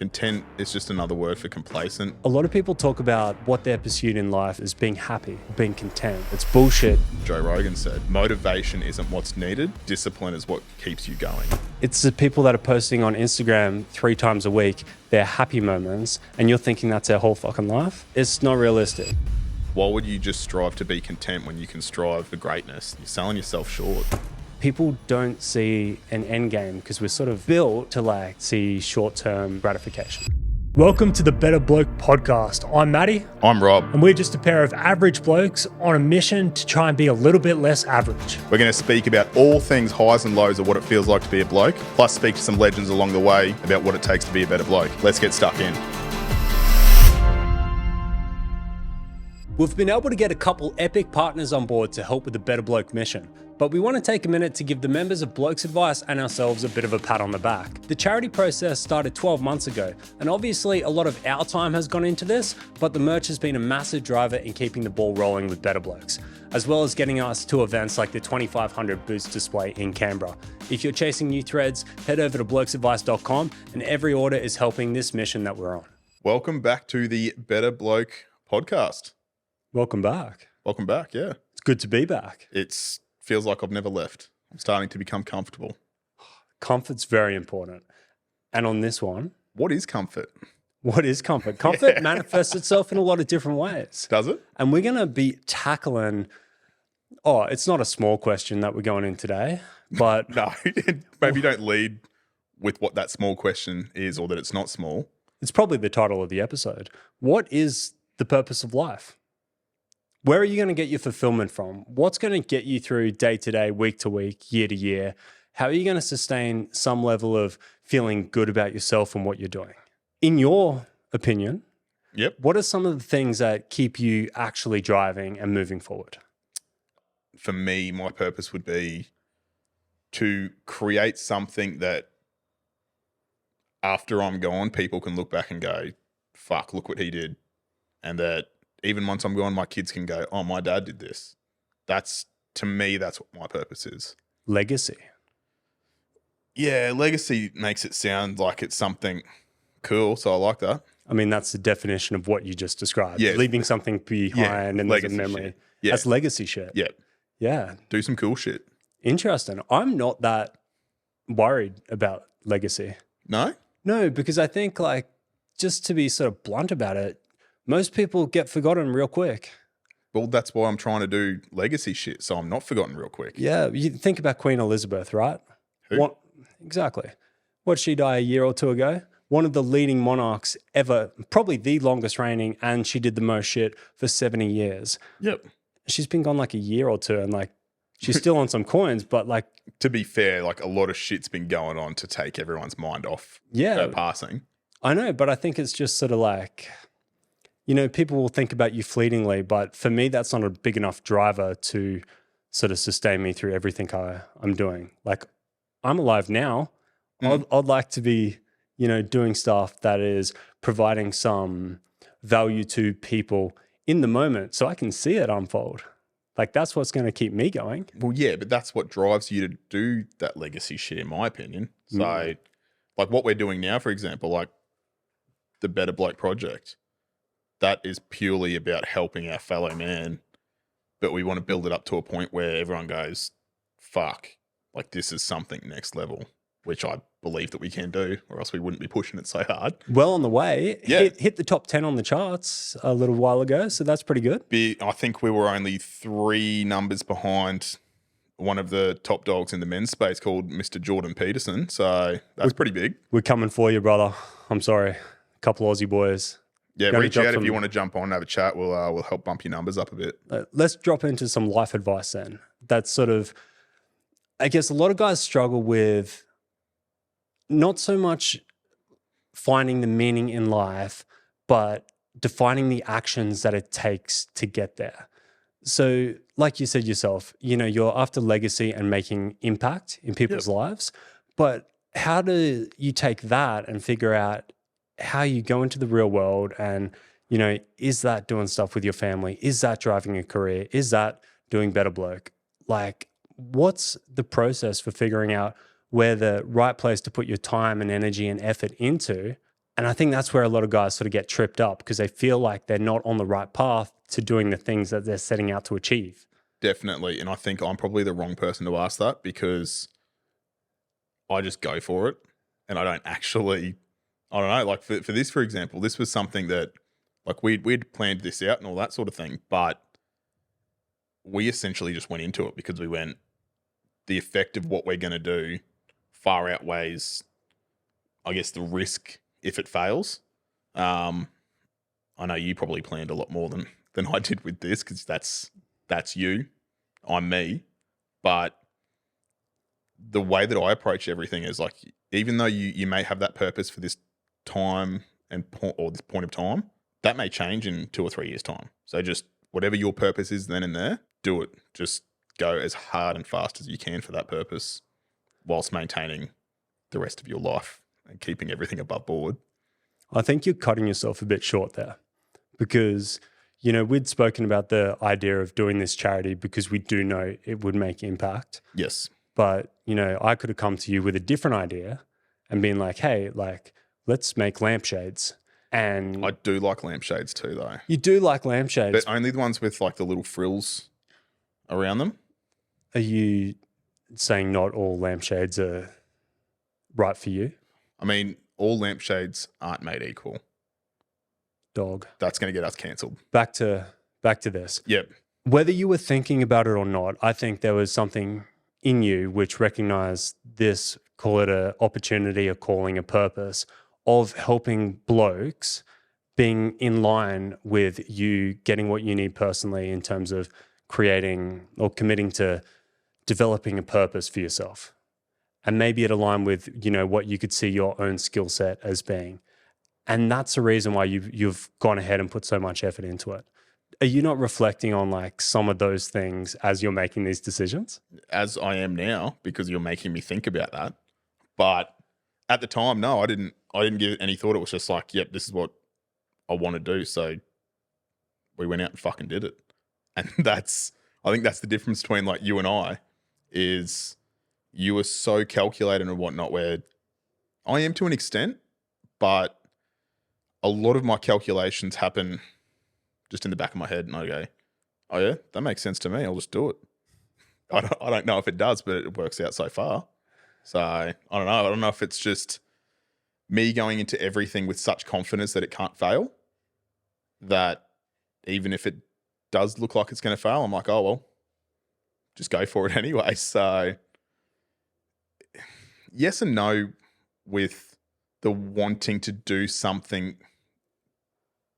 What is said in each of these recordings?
Content is just another word for complacent. A lot of people talk about what they're pursued in life as being happy, being content. It's bullshit. Joe Rogan said, motivation isn't what's needed, discipline is what keeps you going. It's the people that are posting on Instagram 3 times a week, their happy moments, and you're thinking that's their whole fucking life. It's not realistic. Why would you just strive to be content when you can strive for greatness? You're selling yourself short. People don't see an end game because we're sort of built to see short-term gratification. Welcome to the Better Bloke podcast. I'm Matty. I'm Rob. And we're just a pair of average blokes on a mission to try and be a little bit less average. We're going to speak about all things highs and lows of what it feels like to be a bloke, plus speak to some legends along the way about what it takes to be a better bloke. Let's get stuck in. We've been able to get a couple epic partners on board to help with the Better Bloke mission, but we want to take a minute to give the members of Blokes Advice and ourselves a bit of a pat on the back. The charity process started 12 months ago, and obviously a lot of our time has gone into this, but the merch has been a massive driver in keeping the ball rolling with Better Blokes, as well as getting us to events like the 2500 Boots display in Canberra. If you're chasing new threads, head over to blokesadvice.com, and every order is helping this mission that we're on. Welcome back to the Better Bloke podcast. Welcome back. Welcome back, yeah. It's good to be back. It feels like I've never left. I'm starting to become comfortable. Comfort's very important. And on this one... What is comfort? What is comfort? Comfort manifests itself in a lot of different ways. Does it? And we're going to be tackling... Oh, it's not a small question that we're going in today, but... No, maybe don't lead with what that small question is or that it's not small. It's probably the title of the episode. What is the purpose of life? Where are you going to get your fulfillment from? What's going to get you through day to day, week to week, year to year? How are you going to sustain some level of feeling good about yourself and what you're doing? In your opinion, what are some of the things that keep you actually driving and moving forward? For me, my purpose would be to create something that after I'm gone, people can look back and go, fuck, look what he did. And that even once I'm gone, my kids can go, oh, my dad did this. To me, that's what my purpose is. Legacy. Yeah, legacy makes it sound like it's something cool, so I like that. I mean, that's the definition of what you just described. Yeah. Leaving something behind and there's a memory. Shit. Yeah. That's legacy shit. Yeah. Yeah. Do some cool shit. Interesting. I'm not that worried about legacy. No? No, because I think just to be sort of blunt about it, most people get forgotten real quick. Well, that's why I'm trying to do legacy shit, so I'm not forgotten real quick. Yeah, you think about Queen Elizabeth, right? Who? Exactly. What did she die a year or two ago? One of the leading monarchs ever, probably the longest reigning, and she did the most shit for 70 years. Yep. She's been gone a year or two, and she's still on some coins, but to be fair, a lot of shit's been going on to take everyone's mind off her passing. I know, but I think it's just sort of people will think about you fleetingly, but for me, that's not a big enough driver to sort of sustain me through everything I'm doing. I'm alive now. I'd like to be, doing stuff that is providing some value to people in the moment so I can see it unfold. That's what's going to keep me going. Well, yeah, but that's what drives you to do that legacy shit, in my opinion. So, what we're doing now, for example, the Better Bloke project, that is purely about helping our fellow man, but we want to build it up to a point where everyone goes, fuck, this is something next level, which I believe that we can do, or else we wouldn't be pushing it so hard. Well on the way. Yeah. Hit the top 10 on the charts a little while ago, so that's pretty good. I think we were only 3 numbers behind one of the top dogs in the men's space called Mr. Jordan Peterson, so that's pretty big. We're coming for you, brother. I'm sorry. A couple Aussie boys. Yeah, reach out if you want to jump on and have a chat. We'll help bump your numbers up a bit. Let's drop into some life advice then. That's sort of, I guess a lot of guys struggle with not so much finding the meaning in life, but defining the actions that it takes to get there. So like you said yourself, you're after legacy and making impact in people's lives, but how do you take that and figure out how you go into the real world and, is that doing stuff with your family? Is that driving a career? Is that doing Better Bloke? What's the process for figuring out where the right place to put your time and energy and effort into And I think that's where a lot of guys sort of get tripped up because they feel like they're not on the right path to doing the things that they're setting out to achieve. Definitely. And I think I'm probably the wrong person to ask that because I just go for it and I don't actually, I don't know, like for this, for example, this was something that like we'd planned this out and all that sort of thing, but we essentially just went into it because we went, the effect of what we're going to do far outweighs, I guess, the risk if it fails. I know you probably planned a lot more than I did with this because that's you, I'm me. But the way that I approach everything is like, even though you may have that purpose for this time or this point of time, that may change in 2 or 3 years' time. So just whatever your purpose is then and there, do it. Just go as hard and fast as you can for that purpose whilst maintaining the rest of your life and keeping everything above board. I think you're cutting yourself a bit short there because, you know, we'd spoken about the idea of doing this charity because we do know it would make impact. Yes. But, you know, I could have come to you with a different idea and been like, hey, like, let's make lampshades. And I do like lampshades too, though. You do like lampshades. But only the ones with like the little frills around them. Are you saying not all lampshades are right for you? I mean, all lampshades aren't made equal. Dog. That's going to get us cancelled. Back to this. Yep. Whether you were thinking about it or not, I think there was something in you which recognized this, call it a opportunity, a calling, a purpose of helping blokes being in line with you getting what you need personally in terms of creating or committing to developing a purpose for yourself. And maybe it aligned with, you know, what you could see your own skill set as being. And that's the reason why you've gone ahead and put so much effort into it. Are you not reflecting on like some of those things as you're making these decisions? As I am now, because you're making me think about that. But at the time, no, I didn't give it any thought. It was just like, yep, this is what I want to do. So we went out and fucking did it. And I think that's the difference between like you and I is you were so calculated and whatnot where I am to an extent, but a lot of my calculations happen just in the back of my head and I go, oh yeah, that makes sense to me. I'll just do it. I don't know if it does, but it works out so far. So I don't know. I don't know if it's just me going into everything with such confidence that it can't fail, that even if it does look like it's going to fail, I'm like, oh, well, just go for it anyway. So yes and no with the wanting to do something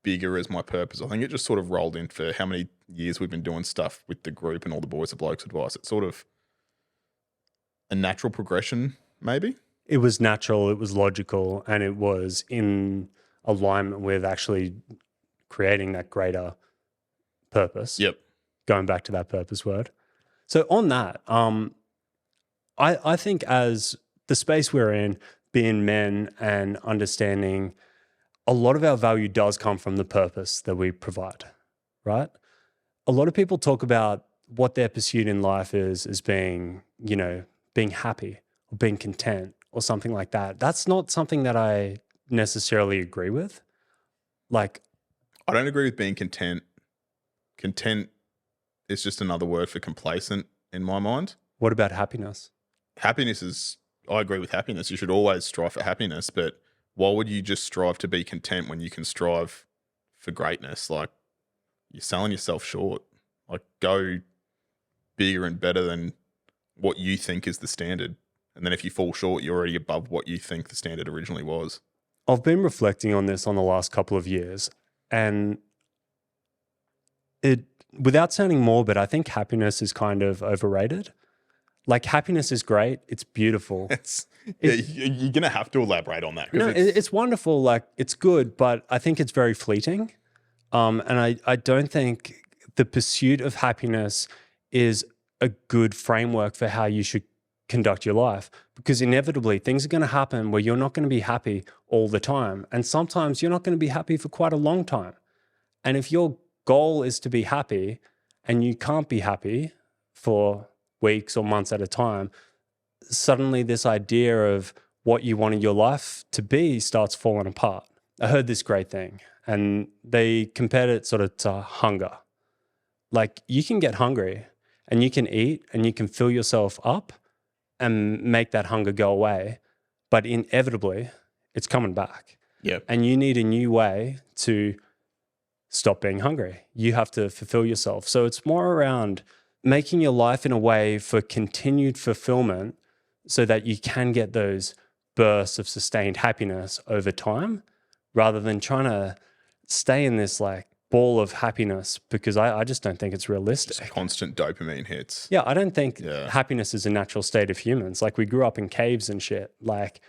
bigger as my purpose. I think it just sort of rolled in for how many years we've been doing stuff with the group and all the boys of Blokes Advice. It's sort of a natural progression, maybe. It was natural, it was logical, and it was in alignment with actually creating that greater purpose. Yep. Going back to that purpose word. So on that, I think as the space we're in, being men and understanding a lot of our value does come from the purpose that we provide, right? A lot of people talk about what their pursuit in life is as being, you know, being happy or being content or something like that. That's not something that I necessarily agree with. Like, I don't agree with being content. Content is just another word for complacent in my mind. What about happiness? Happiness is, I agree with happiness. You should always strive for happiness, but why would you just strive to be content when you can strive for greatness? Like, you're selling yourself short. Like, go bigger and better than what you think is the standard. And then if you fall short, you're already above what you think the standard originally was. I've been reflecting on this on the last couple of years, and it, without sounding morbid, I think happiness is kind of overrated. Like, happiness is great. It's beautiful. You're going to have to elaborate on that. No, it's wonderful. Like, it's good, but I think it's very fleeting. And I don't think the pursuit of happiness is a good framework for how you should conduct your life, because inevitably things are going to happen where you're not going to be happy all the time. And sometimes you're not going to be happy for quite a long time. And if your goal is to be happy and you can't be happy for weeks or months at a time, suddenly this idea of what you wanted your life to be starts falling apart. I heard this great thing, and they compared it sort of to hunger. Like, you can get hungry and you can eat and you can fill yourself up and make that hunger go away, but inevitably it's coming back. Yep. And you need a new way to stop being hungry. You have to fulfill yourself. So it's more around making your life in a way for continued fulfillment so that you can get those bursts of sustained happiness over time, rather than trying to stay in this like ball of happiness, because I just don't think it's realistic. Just constant dopamine hits. Yeah, I don't think happiness is a natural state of humans. Like, we grew up in caves and shit. Like,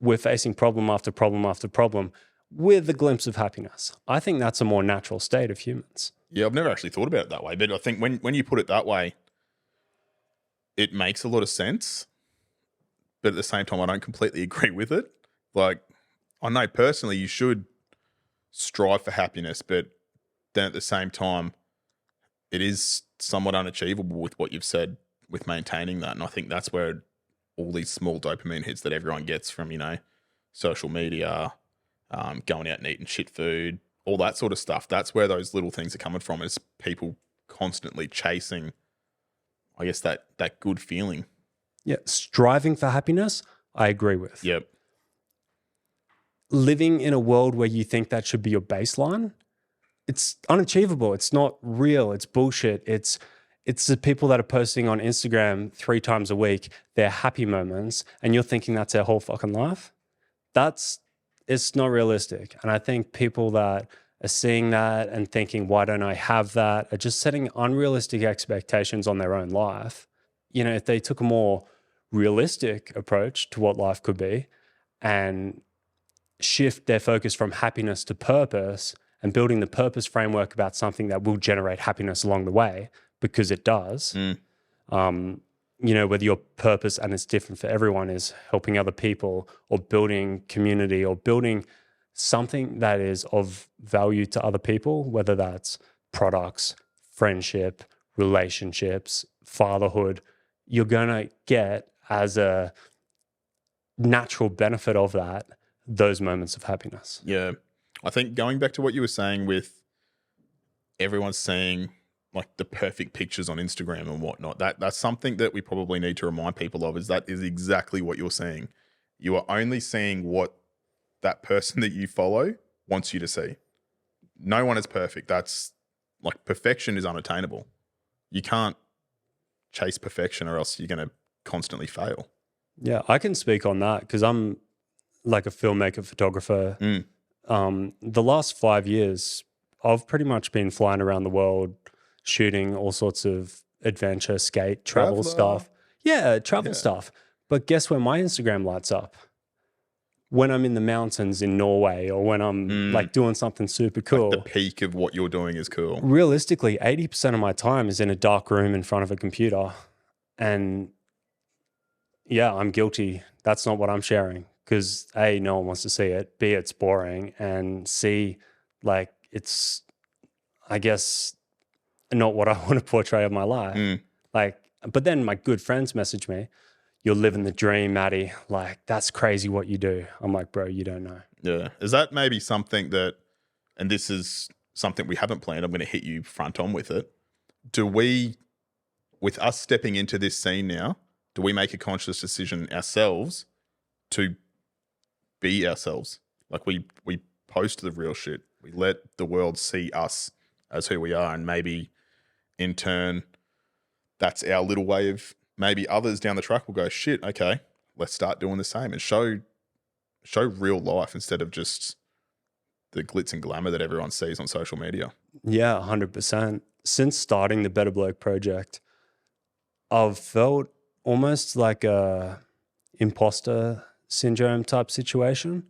we're facing problem after problem after problem with a glimpse of happiness. I think that's a more natural state of humans. Yeah, I've never actually thought about it that way, but I think when you put it that way, it makes a lot of sense. But at the same time, I don't completely agree with it. Like, I know personally you should strive for happiness, but then at the same time, it is somewhat unachievable with what you've said with maintaining that. And I think that's where all these small dopamine hits that everyone gets from, social media, going out and eating shit food, all that sort of stuff. That's where those little things are coming from, is people constantly chasing, I guess, that good feeling. Yeah, striving for happiness, I agree with. Yep. Living in a world where you think that should be your baseline, it's unachievable. It's not real. It's bullshit. It's the people that are posting on Instagram 3 times a week, their happy moments, and you're thinking that's their whole fucking life. It's not realistic. And I think people that are seeing that and thinking, why don't I have that, are just setting unrealistic expectations on their own life. If they took a more realistic approach to what life could be and shift their focus from happiness to purpose, and building the purpose framework about something that will generate happiness along the way, because it does. Whether your purpose, and it's different for everyone, is helping other people or building community or building something that is of value to other people, whether that's products, friendship, relationships, fatherhood, you're going to get, as a natural benefit of that, those moments of happiness. Yeah. I think going back to what you were saying with everyone seeing like the perfect pictures on Instagram and whatnot, that's something that we probably need to remind people of, is that is exactly what you're seeing. You are only seeing what that person that you follow wants you to see. No one is perfect. That's like, perfection is unattainable. You can't chase perfection, or else you're going to constantly fail. Yeah, I can speak on that because I'm like a filmmaker, photographer. The last 5 years, I've pretty much been flying around the world, shooting all sorts of adventure, skate, travel stuff. Yeah, travel stuff. But guess where my Instagram lights up? When I'm in the mountains in Norway, or when I'm like doing something super cool. Like the peak of what you're doing is cool. Realistically, 80% of my time is in a dark room in front of a computer. And yeah, I'm guilty. That's not what I'm sharing, because A, no one wants to see it. B, it's boring. And C, like, it's, I guess, not what I want to portray of my life. Like, but then my good friends message me, "You're living the dream, Maddie. Like, that's crazy what you do." I'm like, bro, you don't know. Yeah. Is that maybe something that, and this is something we haven't planned, I'm going to hit you front on with it. Do we, with us stepping into this scene now, do we make a conscious decision ourselves to be ourselves? Like, we post the real shit. We let the world see us as who we are, and maybe in turn, that's our little way of, maybe others down the track will go, shit, okay, let's start doing the same, and show real life instead of just the glitz and glamour that everyone sees on social media. Yeah, 100%. Since starting the Better Bloke project, I've felt almost like a imposter syndrome type situation.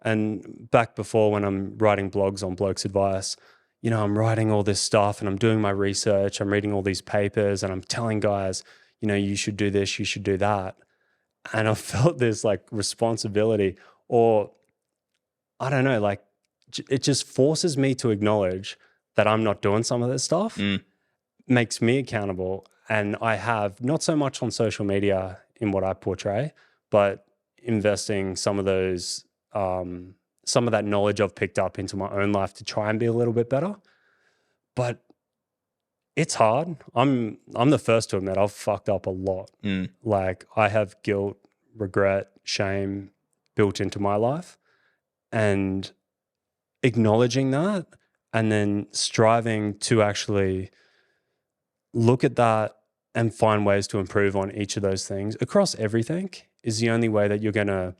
And back before, when I'm writing blogs on Bloke's Advice, I'm writing all this stuff and I'm doing my research, I'm reading all these papers, and I'm telling guys, you should do this, you should do that. And I felt this like responsibility, or I don't know, like it just forces me to acknowledge that I'm not doing some of this stuff, makes me accountable. And I have not so much on social media in what I portray, but investing some of that knowledge I've picked up into my own life to try and be a little bit better. But it's hard. I'm the first to admit I've fucked up a lot. Like I have guilt, regret, shame built into my life, and acknowledging that and then striving to actually look at that and find ways to improve on each of those things across everything is the only way that you're going to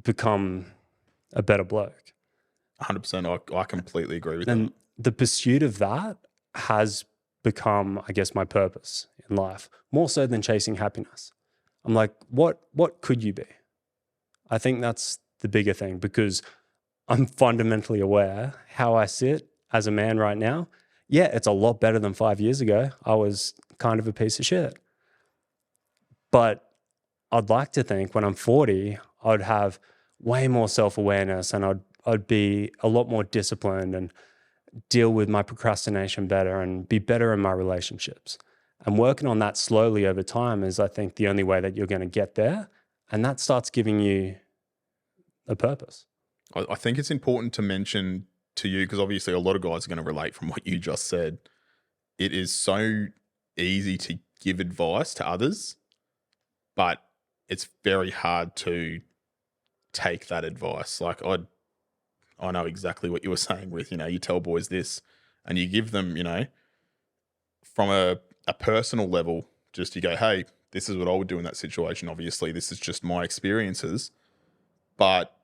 become a better bloke. 100%. I completely agree with And that. the pursuit of that has become, I guess, my purpose in life, more so than chasing happiness. I'm like, what could you be? I think that's the bigger thing, because I'm fundamentally aware how I sit as a man right now. Yeah, it's a lot better than 5 years ago. I was kind of a piece of shit. But I'd like to think when I'm 40, I'd have way more self-awareness, and I'd be a lot more disciplined and deal with my procrastination better and be better in my relationships. And working on that slowly over time is, I think, the only way that you're going to get there. And that starts giving you a purpose. I think it's important to mention to you, because obviously a lot of guys are going to relate from what you just said. It is so easy to give advice to others, but it's very hard to take that advice. Like I know exactly what you were saying with, you tell boys this and you give them, from a personal level, just you go, hey, this is what I would do in that situation. Obviously, this is just my experiences. But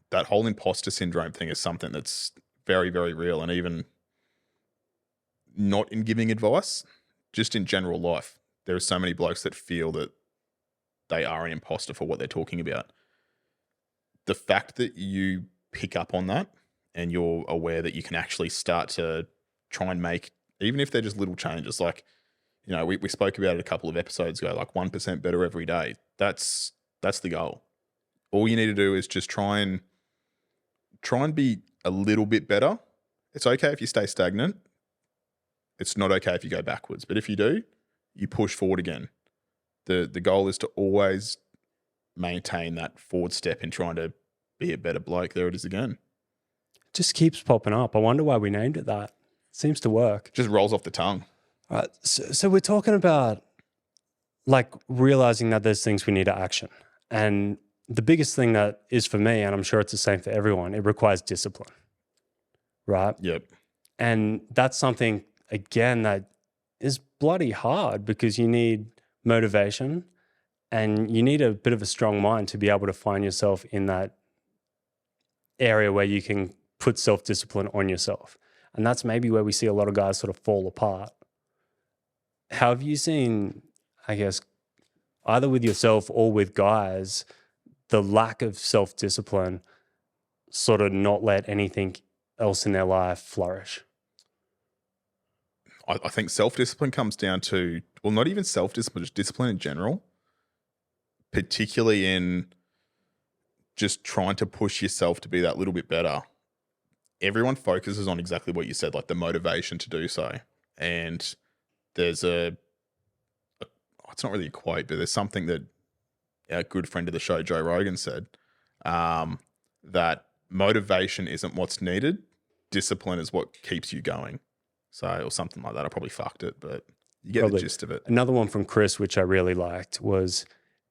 that whole imposter syndrome thing is something that's very, very real. And even not in giving advice, just in general life, there are so many blokes that feel that they are an imposter for what they're talking about. The fact that you pick up on that and you're aware that you can actually start to try and make, even if they're just little changes, like, we spoke about it a couple of episodes ago, like 1% better every day. That's the goal. All you need to do is just try and be a little bit better. It's okay if you stay stagnant. It's not okay if you go backwards. But if you do, you push forward again. The goal is to always maintain that forward step in trying to be a better bloke. There it is again. It just keeps popping up. I wonder why we named it that. It seems to work. Just rolls off the tongue. All right. So we're talking about like realizing that there's things we need to action. And the biggest thing that is for me, and I'm sure it's the same for everyone, it requires discipline, right? Yep. And that's something, again, that is bloody hard, because you need motivation and you need a bit of a strong mind to be able to find yourself in that area where you can put self-discipline on yourself. And that's maybe where we see a lot of guys sort of fall apart. How have you seen, I guess, either with yourself or with guys, the lack of self-discipline sort of not let anything else in their life flourish? I think self-discipline comes down to, well, not even self-discipline, just discipline in general, particularly in just trying to push yourself to be that little bit better. Everyone focuses on exactly what you said, like the motivation to do so. And there's it's not really a quote, but there's something that our good friend of the show, Joe Rogan, said, that motivation isn't what's needed. Discipline is what keeps you going. So, or something like that. I probably fucked it, but you get the gist of it. Another one from Chris, which I really liked, was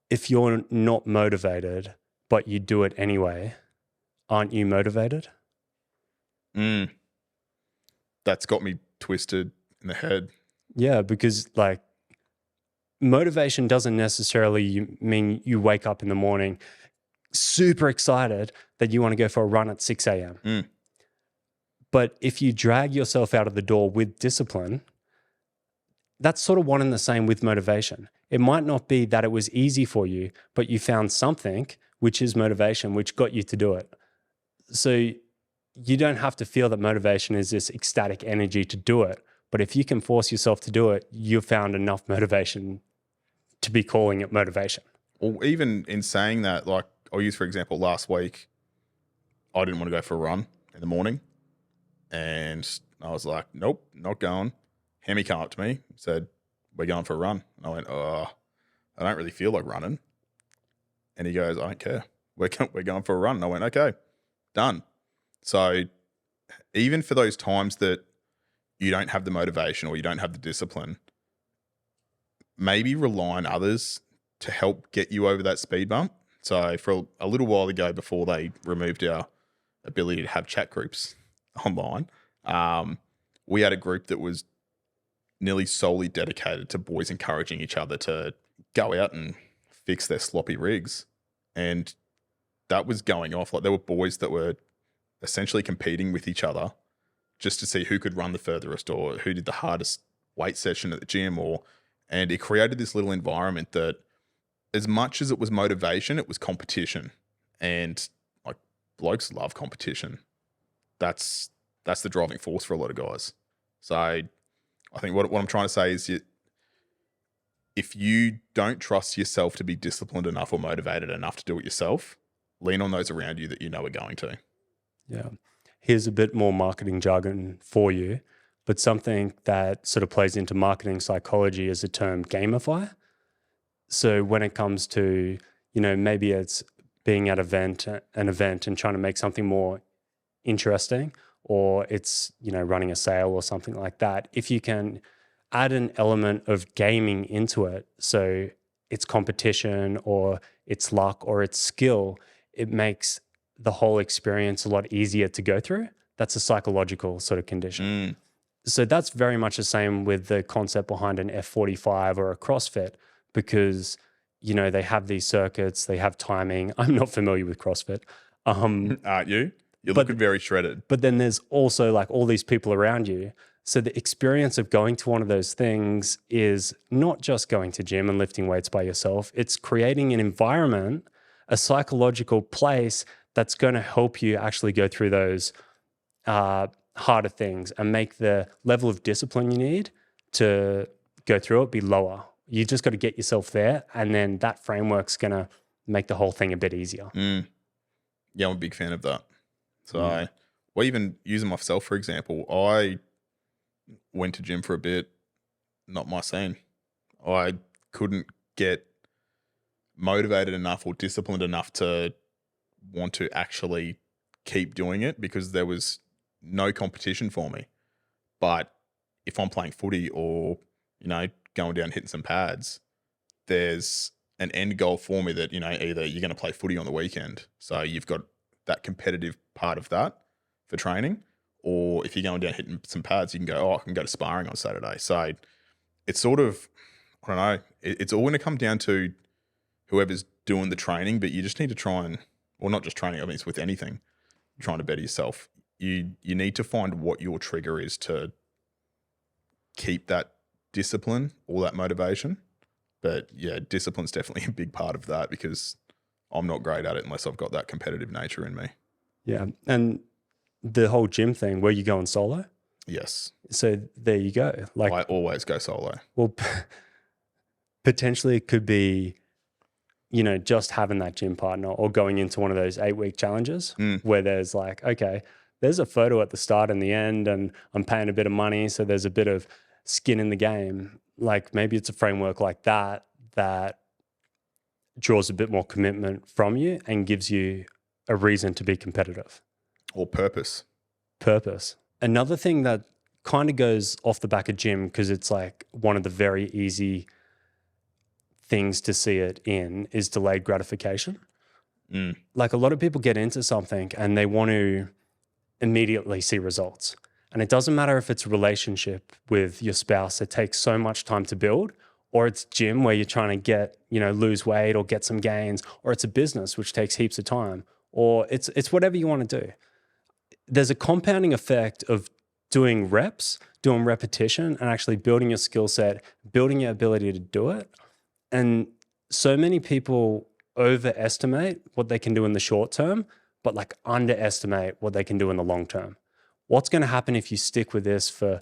if you're not motivated, but you do it anyway, aren't you motivated? That's got me twisted in the head. Yeah, because like motivation doesn't necessarily mean you wake up in the morning super excited that you want to go for a run at 6 a.m. But if you drag yourself out of the door with discipline, that's sort of one and the same with motivation. It might not be that it was easy for you, but you found something, which is motivation, which got you to do it. So you don't have to feel that motivation is this ecstatic energy to do it. But if you can force yourself to do it, you've found enough motivation to be calling it motivation. Or even in saying that, like I'll use, for example, last week, I didn't want to go for a run in the morning. And I was like, nope, not going. Hemi came up to me and said, we're going for a run. And I went, I don't really feel like running. And he goes, I don't care. We're going for a run. And I went, okay, done. So even for those times that you don't have the motivation or you don't have the discipline, maybe rely on others to help get you over that speed bump. So for a little while ago, before they removed our ability to have chat groups online, we had a group that was nearly solely dedicated to boys encouraging each other to go out and fix their sloppy rigs. And that was going off. Like, there were boys that were essentially competing with each other just to see who could run the furthest or who did the hardest weight session at the gym. And it created this little environment that, as much as it was motivation, it was competition. And like, blokes love competition. That's the driving force for a lot of guys. So I think what I'm trying to say is, if you don't trust yourself to be disciplined enough or motivated enough to do it yourself, lean on those around you that you know are going to. Yeah. Here's a bit more marketing jargon for you, but something that sort of plays into marketing psychology is the term gamify. So when it comes to, maybe it's being at an event and trying to make something more interesting, or it's, running a sale or something like that, if you can add an element of gaming into it, so it's competition or it's luck or it's skill, it makes the whole experience a lot easier to go through. That's a psychological sort of condition. So that's very much the same with the concept behind an F45 or a CrossFit, because, they have these circuits, they have timing. I'm not familiar with CrossFit. Aren't you? You're looking very shredded. But then there's also like all these people around you. So the experience of going to one of those things is not just going to gym and lifting weights by yourself. It's creating an environment, a psychological place that's going to help you actually go through those harder things and make the level of discipline you need to go through it be lower. You just got to get yourself there, and then that framework's going to make the whole thing a bit easier. Yeah, I'm a big fan of that. So well, even using myself, for example, I went to gym for a bit, not my scene. I couldn't get motivated enough or disciplined enough to want to actually keep doing it because there was no competition for me. But if I'm playing footy or, going down hitting some pads, there's an end goal for me that, either you're going to play footy on the weekend, so you've got that competitive part of that for training, or if you're going down hitting some pads, you can go, I can go to sparring on Saturday. So it's sort of, I don't know, it's all going to come down to whoever's doing the training, but you just need to try and, well, not just training, I mean, it's with anything, trying to better yourself. You need to find what your trigger is to keep that discipline or that motivation. But yeah, discipline's definitely a big part of that, because I'm not great at it unless I've got that competitive nature in me. Yeah. And the whole gym thing, where you going solo? Yes. So there you go. Like, I always go solo. Well, potentially it could be, just having that gym partner, or going into one of those 8-week challenges where there's like, okay, there's a photo at the start and the end, and I'm paying a bit of money, so there's a bit of skin in the game. Like, maybe it's a framework like that draws a bit more commitment from you and gives you a reason to be competitive. Or purpose. Another thing that kind of goes off the back of gym, because it's like one of the very easy things to see it in, is delayed gratification. Like, a lot of people get into something and they want to immediately see results. And it doesn't matter if it's a relationship with your spouse that takes so much time to build, or it's gym where you're trying to get, lose weight or get some gains, or it's a business which takes heaps of time, or it's whatever you want to do. There's a compounding effect of doing reps, doing repetition, and actually building your skill set, building your ability to do it. And so many people overestimate what they can do in the short term, but like underestimate what they can do in the long term. What's going to happen if you stick with this for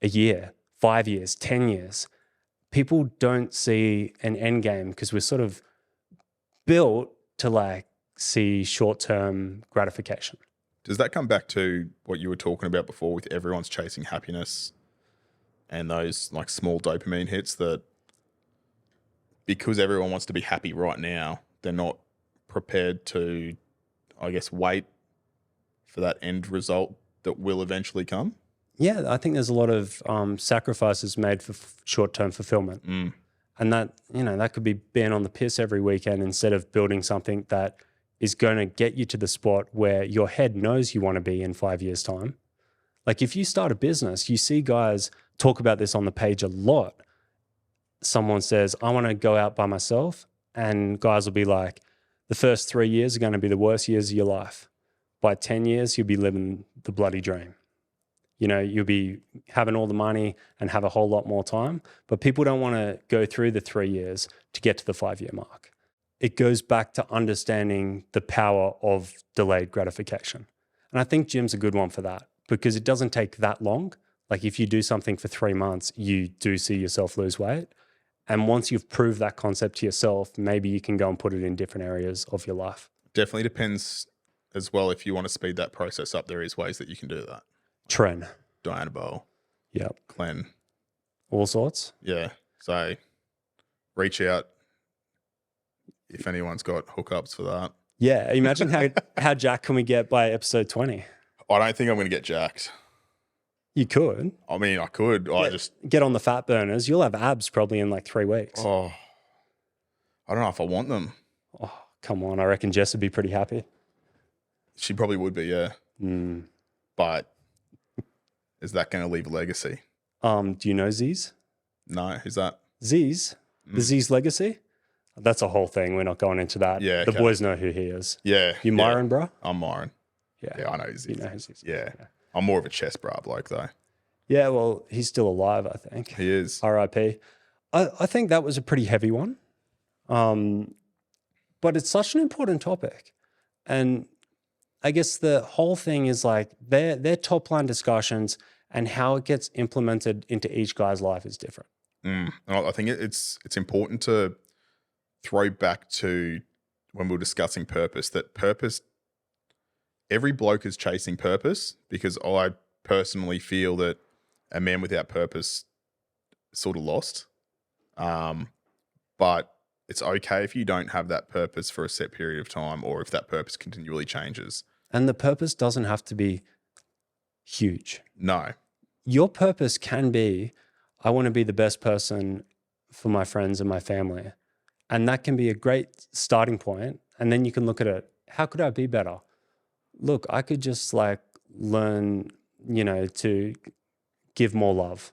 a year, 5 years, 10 years? People don't see an end game because we're sort of built to like see short-term gratification. Does that come back to what you were talking about before with everyone's chasing happiness and those like small dopamine hits, that because everyone wants to be happy right now, they're not prepared to, I guess, wait for that end result that will eventually come? Yeah, I think there's a lot of sacrifices made for short-term fulfillment. And that, that could be being on the piss every weekend instead of building something that is going to get you to the spot where your head knows you want to be in 5 years' time. Like if you start a business, you see guys talk about this on the page a lot. Someone says, I want to go out by myself. And guys will be like, the first 3 years are going to be the worst years of your life. By 10 years, you'll be living the bloody dream. You'll be having all the money and have a whole lot more time, but people don't want to go through the 3 years to get to the 5-year mark. It goes back to understanding the power of delayed gratification. And I think gym's a good one for that because it doesn't take that long. Like if you do something for 3 months, you do see yourself lose weight. And once you've proved that concept to yourself, maybe you can go and put it in different areas of your life. Definitely depends as well. If you want to speed that process up, there is ways that you can do that. Tren. Diana Bowl. Yep. Glenn. All sorts. Yeah. So reach out if anyone's got hookups for that. Yeah. Imagine how jacked can we get by episode 20? I don't think I'm going to get jacked. You could. I mean, I could. I just get on the fat burners. You'll have abs probably in like 3 weeks. Oh, I don't know if I want them. Oh, come on. I reckon Jess would be pretty happy. She probably would be, yeah. But is that going to leave a legacy? Do you know Z's? No, who's that? Z's? The Z's legacy? That's a whole thing. We're not going into that. Yeah, the boys know who he is. Yeah. You Myron, bro? I'm Myron. Yeah. Yeah, I know who Z's. You know who Z's. Yeah. I'm more of a chess bra bloke, though. Yeah, well, he's still alive, I think. He is. R.I.P. I think that was a pretty heavy one. But it's such an important topic. And I guess the whole thing is like their top line discussions and how it gets implemented into each guy's life is different. And I think it's important to throw back to when we were discussing purpose, that purpose, every bloke is chasing purpose, because I personally feel that a man without purpose is sort of lost. But it's okay if you don't have that purpose for a set period of time, or if that purpose continually changes. And the purpose doesn't have to be huge. No. Your purpose can be, I want to be the best person for my friends and my family. And that can be a great starting point. And then you can look at it, how could I be better? Look, I could just like learn, to give more love.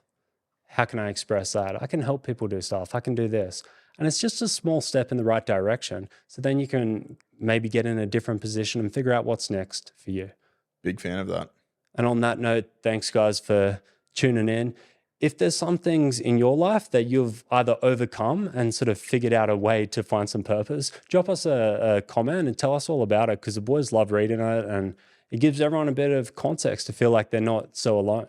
How can I express that? I can help people do stuff. I can do this. And it's just a small step in the right direction. So then you can maybe get in a different position and figure out what's next for you. Big fan of that. And on that note, thanks guys for tuning in. If there's some things in your life that you've either overcome and sort of figured out a way to find some purpose, drop us a comment and tell us all about it, because the boys love reading it and it gives everyone a bit of context to feel like they're not so alone.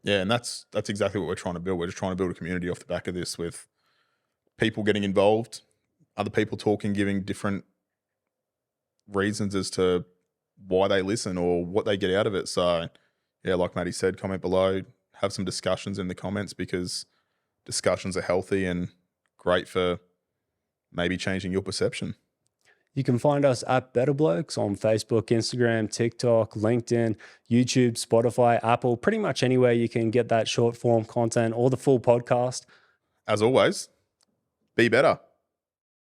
Yeah, and that's exactly what we're trying to build. We're just trying to build a community off the back of this, with people getting involved, other people talking, giving different reasons as to why they listen or what they get out of it. So, yeah, like Matty said, comment below, have some discussions in the comments, because discussions are healthy and great for maybe changing your perception. You can find us at Better Blokes on Facebook, Instagram, TikTok, LinkedIn, YouTube, Spotify, Apple, pretty much anywhere you can get that short form content or the full podcast. As always, be better.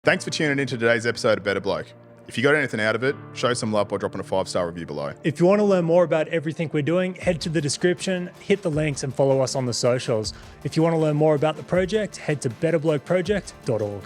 Thanks for tuning in to today's episode of Better Bloke. If you got anything out of it, show some love by dropping a 5-star review below. If you want to learn more about everything we're doing, head to the description, hit the links and follow us on the socials. If you want to learn more about the project, head to betterblokeproject.org.